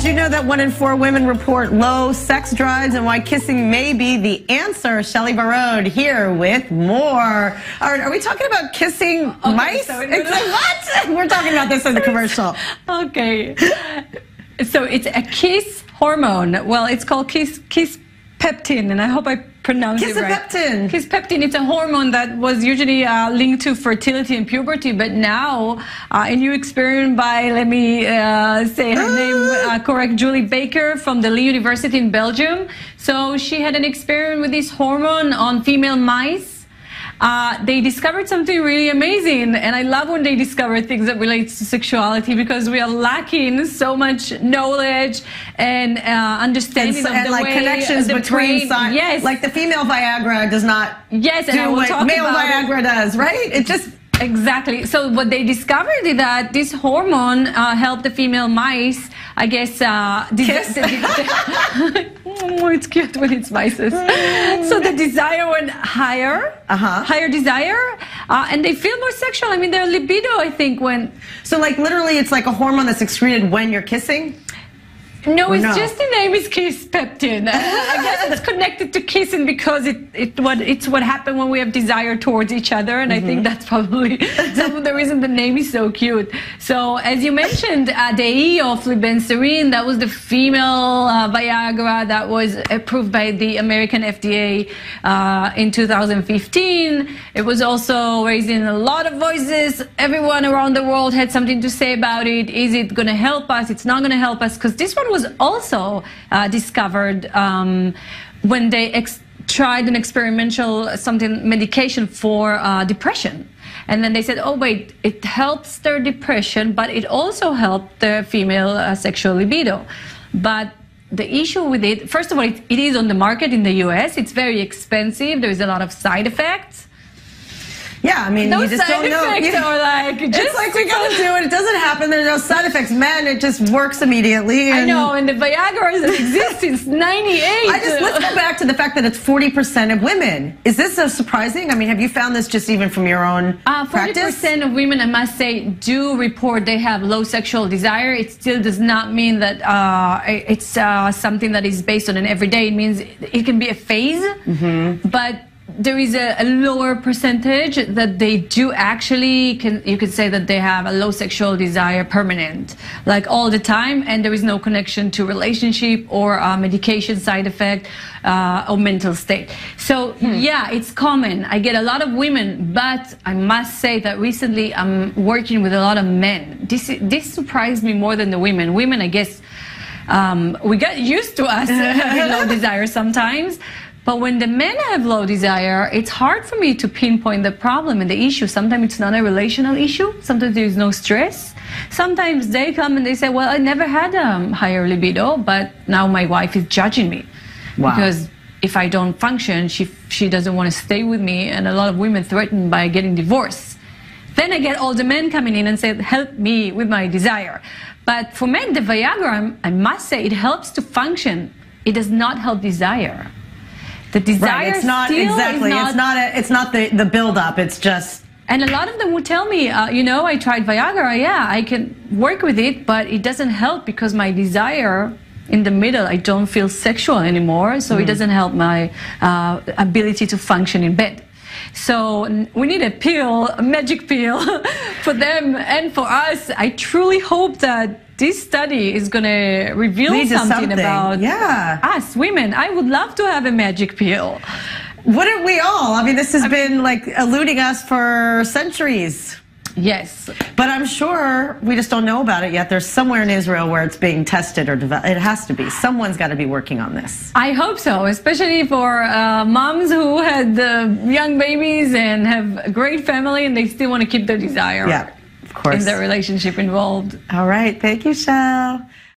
you know that 1 in 4 women report low sex drives and why kissing may be the answer? Shelley Barone here with more. Are we talking about kissing mice? So what? We're talking about this in the commercial. Okay. So it's a kiss hormone. Well, it's called kiss peptin, and I hope I pronounced it right. Kisspeptin. Kisspeptin. It's a hormone that was usually linked to fertility and puberty, but now a new experiment by, let me say her name correct, Julie Baker from the Lee University in Belgium. So she had an experiment with this hormone on female mice. They discovered something really amazing, and I love when they discover things that relates to sexuality, because we are lacking so much knowledge and understanding and of the like way connections the between brain, yes, like the female Viagra does not yes, and do I will what talk male about Viagra does, right? It just exactly. So what they discovered is that this hormone helped the female mice, I guess, oh, it's cute when it's mices. So the desire went higher, higher desire, and they feel more sexual. I mean, their libido, I think, went... So like literally it's like a hormone that's excreted when you're kissing? No, it's just the name is kisspeptin. I guess it's connected to kissing because it's what happened when we have desire towards each other, and I think that's probably some of the reason the name is so cute. So as you mentioned, the E of flibanserin, that was the female Viagra that was approved by the American FDA in 2015. It was also raising a lot of voices. Everyone around the world had something to say about it. Is it going to help us? It's not going to help us, because this one was also discovered when they tried an experimental medication for depression. And then they said, oh wait, it helps their depression, but it also helped their female sexual libido. But the issue with it, first of all, it is on the market in the US. It's very expensive. There is a lot of side effects. Yeah, I mean, you just don't know. Are like, it's like we gotta do it. It doesn't happen. There's no side effects. Man, it just works immediately. I know, and the Viagra that exists since '98. Let's go back to the fact that it's 40% of women. Is this so surprising? I mean, have you found this just even from your own practice? 40% of women, I must say, do report they have low sexual desire. It still does not mean that it's something that is based on an everyday. It means it can be a phase, but there is a lower percentage that they do actually, you could say that they have a low sexual desire permanent, like all the time, and there is no connection to relationship or medication side effect or mental state. So yeah, it's common. I get a lot of women, but I must say that recently I'm working with a lot of men. This surprised me more than the women. Women, I guess, we got used to us having low desire sometimes. But when the men have low desire, it's hard for me to pinpoint the problem and the issue. Sometimes it's not a relational issue. Sometimes there is no stress. Sometimes they come and they say, well, I never had a higher libido, but now my wife is judging me. Wow. Because if I don't function, she doesn't want to stay with me. And a lot of women threaten by getting divorced. Then I get all the men coming in and say, help me with my desire. But for men, the Viagra, I must say, it helps to function. It does not help desire. The desire it's not exactly. It's not the build-up. It's just. And a lot of them would tell me, you know, I tried Viagra. Yeah, I can work with it, but it doesn't help because my desire in the middle, I don't feel sexual anymore. So it doesn't help my ability to function in bed. So we need a pill, a magic pill for them and for us. I truly hope that this study is going to reveal something about us women. I would love to have a magic pill. Wouldn't we all? I mean, this has been like eluding us for centuries. Yes. But I'm sure we just don't know about it yet. There's somewhere in Israel where it's being tested or developed. It has to be. Someone's got to be working on this. I hope so, especially for moms who had young babies and have a great family and they still want to keep their desire. Yeah, of course. In their relationship involved. All right. Thank you, Shell.